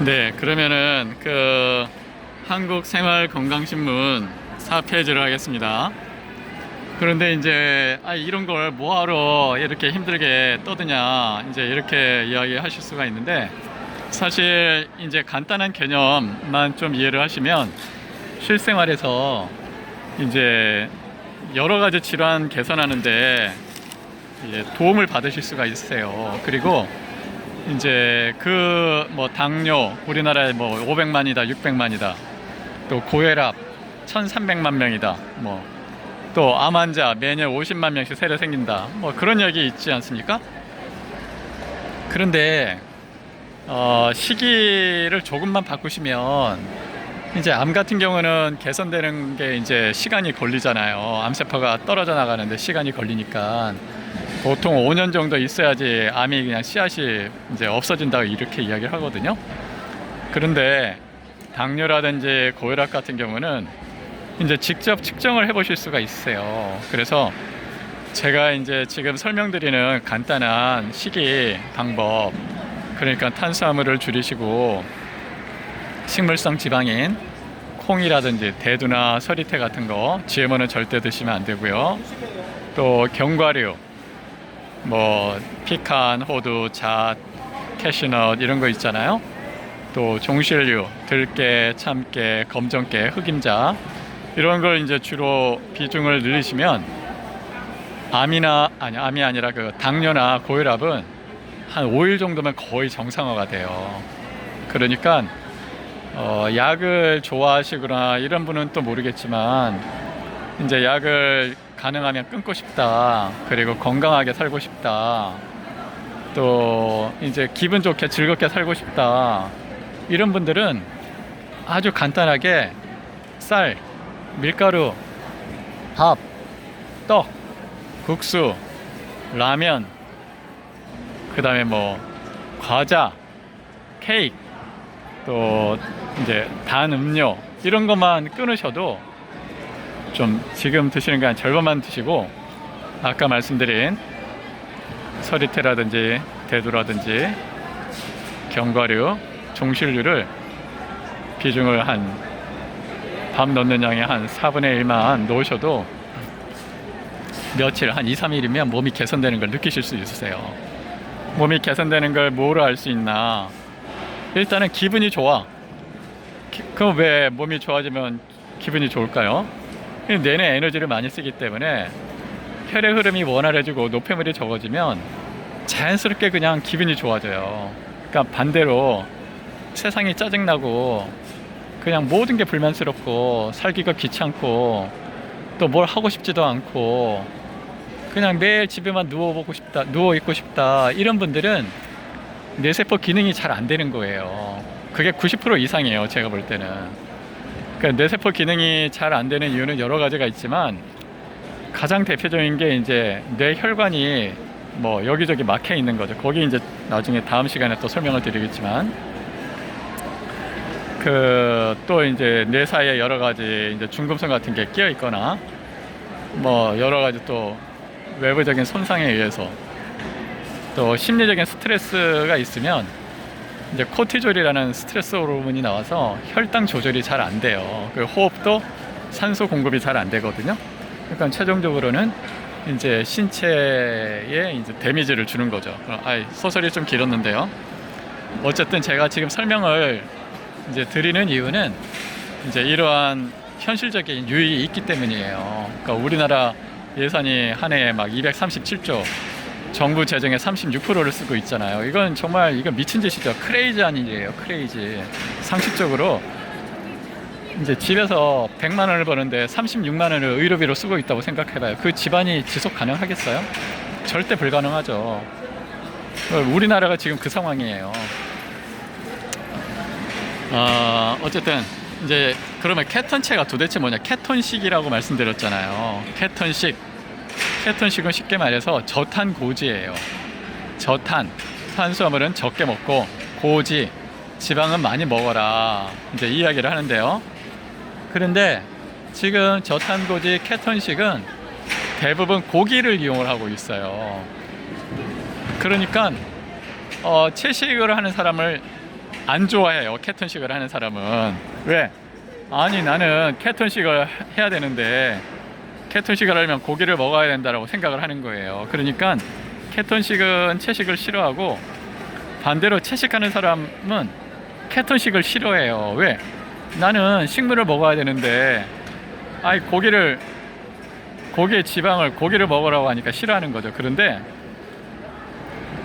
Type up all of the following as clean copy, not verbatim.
네, 그러면은 한국생활건강신문 4페이지를 하겠습니다. 그런데 이제 이런 걸 뭐하러 이렇게 힘들게 떠드냐 이제 이렇게 이야기하실 수가 있는데, 사실 이제 간단한 개념만 좀 이해를 하시면 실생활에서 이제 여러 가지 질환 개선하는데 도움을 받으실 수가 있어요. 그리고 이제 뭐 당뇨 우리나라에 뭐 500만이다 600만이다, 또 고혈압 1300만 명이다, 뭐 또 암 환자 매년 50만 명씩 새로 생긴다, 뭐 그런 얘기 있지 않습니까? 그런데 시기를 조금만 바꾸시면 이제 암 같은 경우는 개선되는 게 이제 시간이 걸리잖아요. 암세포가 떨어져 나가는데 시간이 걸리니까 보통 5년 정도 있어야지 암이 그냥 씨앗이 이제 없어진다고 이렇게 이야기를 하거든요. 그런데 당뇨라든지 고혈압 같은 경우는 이제 직접 측정을 해 보실 수가 있어요. 그래서 제가 이제 지금 설명드리는 간단한 식이 방법, 그러니까 탄수화물을 줄이시고 식물성 지방인 콩이라든지 대두나 서리태 같은 거, GMO는 절대 드시면 안 되고요. 또 견과류, 뭐 피칸, 호두, 잣, 캐시넛 이런 거 있잖아요. 또 종실류, 들깨, 참깨, 검정깨, 흑임자 이런 걸 이제 주로 비중을 늘리시면 암이 아니라 당뇨나 고혈압은 한 5일 정도면 거의 정상화가 돼요. 그러니까 약을 좋아하시거나 이런 분은 또 모르겠지만 이제 약을 가능하면 끊고 싶다, 그리고 건강하게 살고 싶다, 또 이제 기분 좋게 즐겁게 살고 싶다, 이런 분들은 아주 간단하게 쌀, 밀가루, 밥, 떡, 국수, 라면, 그 다음에 뭐 과자, 케이크, 또 이제 단 음료 이런 것만 끊으셔도 좀 지금 드시는 게 한 절반만 드시고, 아까 말씀드린 서리태라든지 대두라든지 견과류, 종실류를 비중을 밥 넣는 양의 한 4분의 1만 넣으셔도 며칠, 한 2, 3일이면 몸이 개선되는 걸 느끼실 수 있으세요. 몸이 개선되는 걸 뭐로 알 수 있나? 일단은 기분이 좋아. 그럼 왜 몸이 좋아지면 기분이 좋을까요? 내내 에너지를 많이 쓰기 때문에 혈액 흐름이 원활해지고 노폐물이 적어지면 자연스럽게 그냥 기분이 좋아져요. 그러니까 반대로 세상이 짜증나고 그냥 모든 게 불만스럽고 살기가 귀찮고 또 뭘 하고 싶지도 않고 그냥 매일 집에만 누워 있고 싶다, 이런 분들은 뇌세포 기능이 잘 안 되는 거예요. 그게 90% 이상이에요, 제가 볼 때는. 그러니까 뇌세포 기능이 잘 안 되는 이유는 여러 가지가 있지만 가장 대표적인 게 이제 뇌혈관이 뭐 여기저기 막혀 있는 거죠. 거기 이제 나중에 다음 시간에 또 설명을 드리겠지만, 또 이제 뇌사에 여러 가지 이제 중금속 같은 게 끼어 있거나 뭐 여러 가지 또 외부적인 손상에 의해서 또 심리적인 스트레스가 있으면 이제 코티졸이라는 스트레스 호르몬이 나와서 혈당 조절이 잘 안 돼요. 그 호흡도 산소 공급이 잘 안 되거든요. 그러니까 최종적으로는 이제 신체에 이제 데미지를 주는 거죠. 소설이 좀 길었는데요. 어쨌든 제가 지금 설명을 이제 드리는 이유는 이제 이러한 현실적인 유익이 있기 때문이에요. 그러니까 우리나라 예산이 한 해에 막 237조, 정부 재정의 36%를 쓰고 있잖아요. 이건 정말 미친 짓이죠. 크레이지한 일이에요. 크레이지. 상식적으로 이제 집에서 100만 원을 버는데 36만 원을 의료비로 쓰고 있다고 생각해봐요. 그 집안이 지속 가능하겠어요? 절대 불가능하죠. 우리나라가 지금 그 상황이에요. 어쨌든 이제 그러면 케톤체가 도대체 뭐냐? 케톤식이라고 말씀드렸잖아요. 케톤식은 쉽게 말해서 저탄고지예요. 저탄, 탄수화물은 적게 먹고 고지, 지방은 많이 먹어라, 이제 이 이야기를 하는데요. 그런데 지금 저탄고지 케톤식은 대부분 고기를 이용을 하고 있어요. 그러니까 채식을 하는 사람을 안 좋아해요. 케톤식을 하는 사람은. 왜? 아니 나는 케톤식을 해야 되는데 케톤식을 하려면 고기를 먹어야 된다라고 생각을 하는 거예요. 그러니까 케톤식은 채식을 싫어하고 반대로 채식하는 사람은 케톤식을 싫어해요. 왜? 나는 식물을 먹어야 되는데 아이 고기의 지방을 고기를 먹으라고 하니까 싫어하는 거죠. 그런데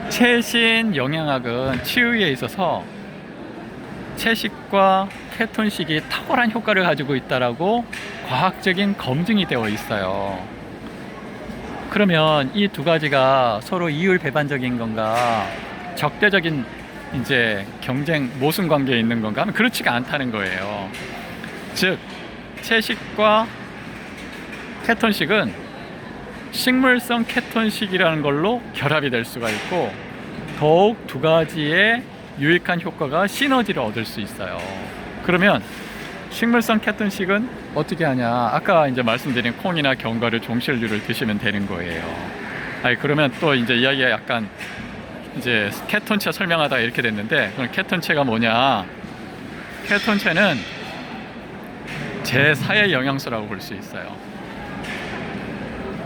최신 영양학은 치유에 있어서 채식과 케톤식이 탁월한 효과를 가지고 있다라고 과학적인 검증이 되어 있어요. 그러면 이 두 가지가 서로 이율 배반적인 건가, 적대적인 이제 경쟁 모순 관계에 있는 건가 하면 그렇지가 않다는 거예요. 즉 채식과 케톤식은 식물성 케톤식이라는 걸로 결합이 될 수가 있고 더욱 두 가지의 유익한 효과가 시너지를 얻을 수 있어요. 그러면 식물성 케톤식은 어떻게 하냐? 아까 이제 말씀드린 콩이나 견과류, 종실류를 드시면 되는 거예요. 그러면 또 이제 이야기가 약간 이제 케톤체 설명하다가 이렇게 됐는데, 그럼 케톤체가 뭐냐? 케톤체는 제4의 영양소라고 볼 수 있어요.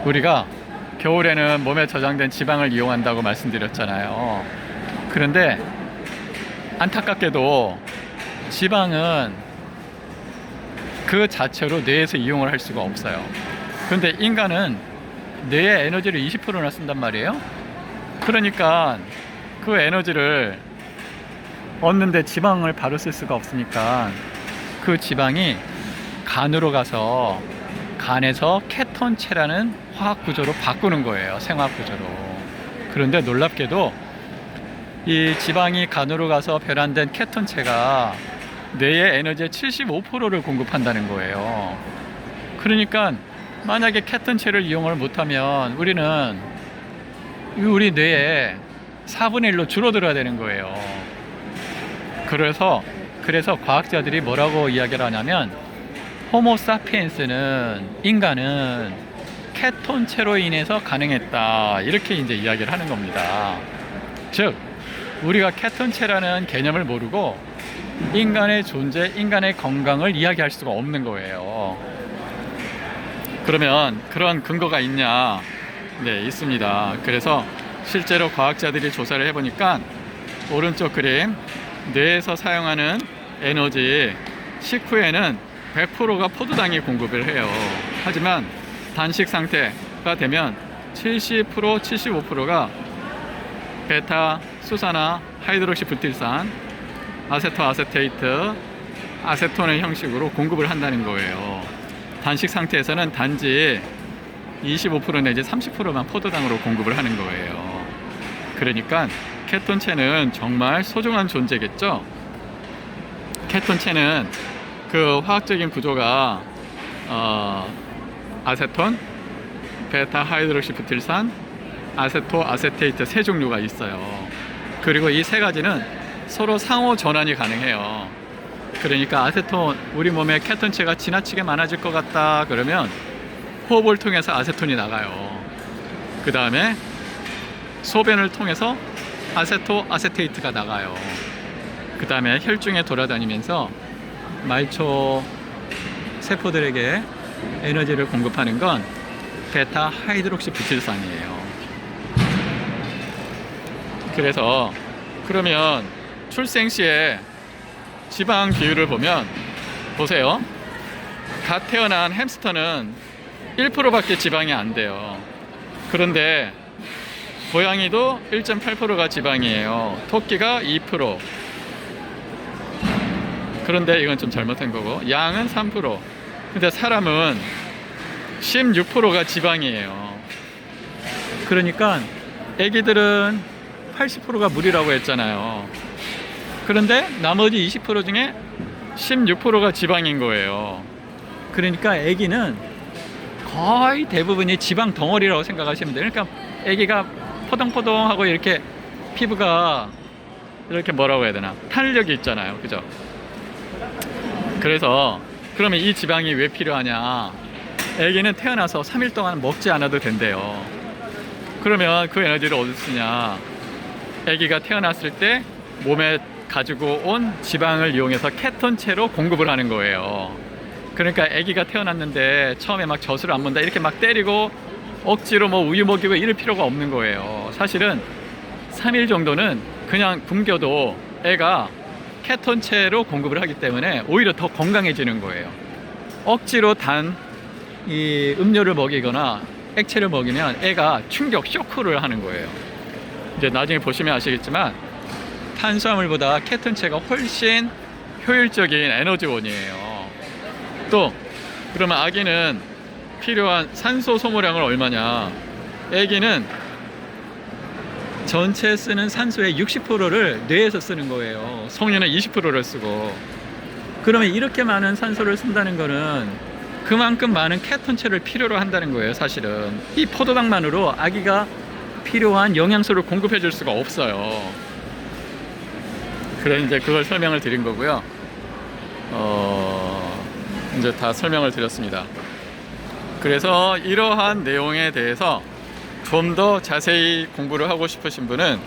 우리가 겨울에는 몸에 저장된 지방을 이용한다고 말씀드렸잖아요. 그런데 안타깝게도 지방은 그 자체로 뇌에서 이용을 할 수가 없어요. 그런데 인간은 뇌의 에너지를 20%나 쓴단 말이에요. 그러니까 그 에너지를 얻는데 지방을 바로 쓸 수가 없으니까 그 지방이 간으로 가서 간에서 케톤체라는 화학 구조로 바꾸는 거예요. 생화학 구조로. 그런데 놀랍게도 이 지방이 간으로 가서 변환된 케톤체가 뇌의 에너지의 75%를 공급한다는 거예요. 그러니까 만약에 케톤체를 이용을 못하면 우리는 우리 뇌에 4분의 1로 줄어들어야 되는 거예요. 그래서 과학자들이 뭐라고 이야기를 하냐면 호모사피엔스는 인간은 케톤체로 인해서 가능했다, 이렇게 이제 이야기를 하는 겁니다. 즉 우리가 케톤체라는 개념을 모르고 인간의 존재, 인간의 건강을 이야기할 수가 없는 거예요. 그러면 그런 근거가 있냐? 네, 있습니다. 그래서 실제로 과학자들이 조사를 해보니까 오른쪽 그림, 뇌에서 사용하는 에너지 식후에는 100%가 포도당이 공급을 해요. 하지만 단식 상태가 되면 70%, 75%가 베타, 수산화, 하이드록시 부틸산, 아세토 아세테이트, 아세톤의 형식으로 공급을 한다는 거예요. 단식 상태에서는 단지 25% 내지 30%만 포도당으로 공급을 하는 거예요. 그러니까 케톤체는 정말 소중한 존재겠죠. 케톤체는 그 화학적인 구조가 아세톤, 베타 하이드록시 부틸산, 아세토 아세테이트 세 종류가 있어요. 그리고 이 세 가지는 서로 상호 전환이 가능해요. 그러니까 아세톤, 우리 몸에 케톤체가 지나치게 많아질 것 같다 그러면 호흡을 통해서 아세톤이 나가요. 그 다음에 소변을 통해서 아세토 아세테이트가 나가요. 그 다음에 혈중에 돌아다니면서 말초 세포들에게 에너지를 공급하는 건 베타 하이드록시 부틸산이에요. 그래서 그러면 출생 시에 지방 비율을 보면 보세요. 갓 태어난 햄스터는 1%밖에 지방이 안 돼요. 그런데 고양이도 1.8%가 지방이에요. 토끼가 2%. 그런데 이건 좀 잘못된 거고, 양은 3%. 근데 사람은 16%가 지방이에요. 그러니까 애기들은 80%가 물이라고 했잖아요. 그런데 나머지 20% 중에 16%가 지방인 거예요. 그러니까 애기는 거의 대부분이 지방 덩어리라고 생각하시면 돼요. 그러니까 애기가 포동포동하고 이렇게 피부가 이렇게 뭐라고 해야 되나, 탄력이 있잖아요. 그죠? 그래서 그러면 이 지방이 왜 필요하냐? 애기는 태어나서 3일 동안 먹지 않아도 된대요. 그러면 그 에너지를 어디서 쓰냐? 애기가 태어났을 때 몸에 가지고 온 지방을 이용해서 케톤체로 공급을 하는 거예요. 그러니까 아기가 태어났는데 처음에 막 젖을 안 본다 이렇게 막 때리고 억지로 뭐 우유 먹이고 이럴 필요가 없는 거예요. 사실은 3일 정도는 그냥 굶겨도 애가 케톤체로 공급을 하기 때문에 오히려 더 건강해지는 거예요. 억지로 단 이 음료를 먹이거나 액체를 먹이면 애가 충격 쇼크를 하는 거예요. 이제 나중에 보시면 아시겠지만 탄수화물보다 케톤체가 훨씬 효율적인 에너지원이에요. 또 그러면 아기는 필요한 산소 소모량은 얼마냐? 아기는 전체 쓰는 산소의 60%를 뇌에서 쓰는 거예요. 성인은 20%를 쓰고. 그러면 이렇게 많은 산소를 쓴다는 거는 그만큼 많은 케톤체를 필요로 한다는 거예요. 사실은 이 포도당만으로 아기가 필요한 영양소를 공급해 줄 수가 없어요. 그래서 이제 그걸 설명을 드린 거고요. 이제 다 설명을 드렸습니다. 그래서 이러한 내용에 대해서 좀 더 자세히 공부를 하고 싶으신 분은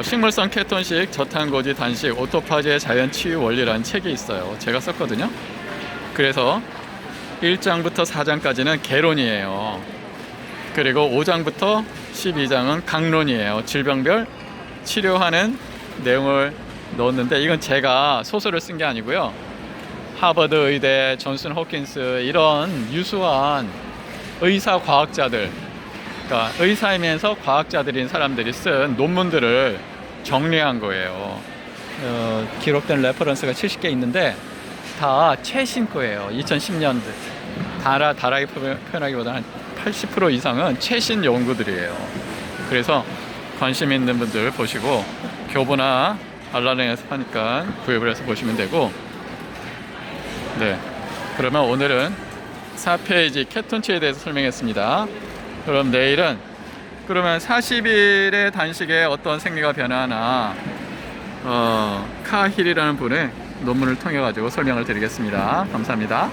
식물성 케톤식 저탄고지 단식 오토파지의 자연 치유 원리라는 책이 있어요. 제가 썼거든요. 그래서 1장부터 4장까지는 개론이에요. 그리고 5장부터 12장은 강론이에요. 질병별 치료하는 내용을 넣었는데 이건 제가 소설을 쓴 게 아니고요. 하버드 의대, 존슨 홉킨스 이런 유수한 의사 과학자들, 그러니까 의사이면서 과학자들인 사람들이 쓴 논문들을 정리한 거예요. 기록된 레퍼런스가 70개 있는데 다 최신 거예요. 2010년대. 다라게 표현하기보다는 80% 이상은 최신 연구들이에요. 그래서 관심 있는 분들 보시고 교보나 알라랭에서 하니까 구입을 해서 보시면 되고, 네, 그러면 오늘은 4페이지 케톤체에 대해서 설명했습니다. 그럼 내일은 그러면 40일의 단식에 어떤 생리가 변화하나 카힐이라는 분의 논문을 통해 가지고 설명을 드리겠습니다. 감사합니다.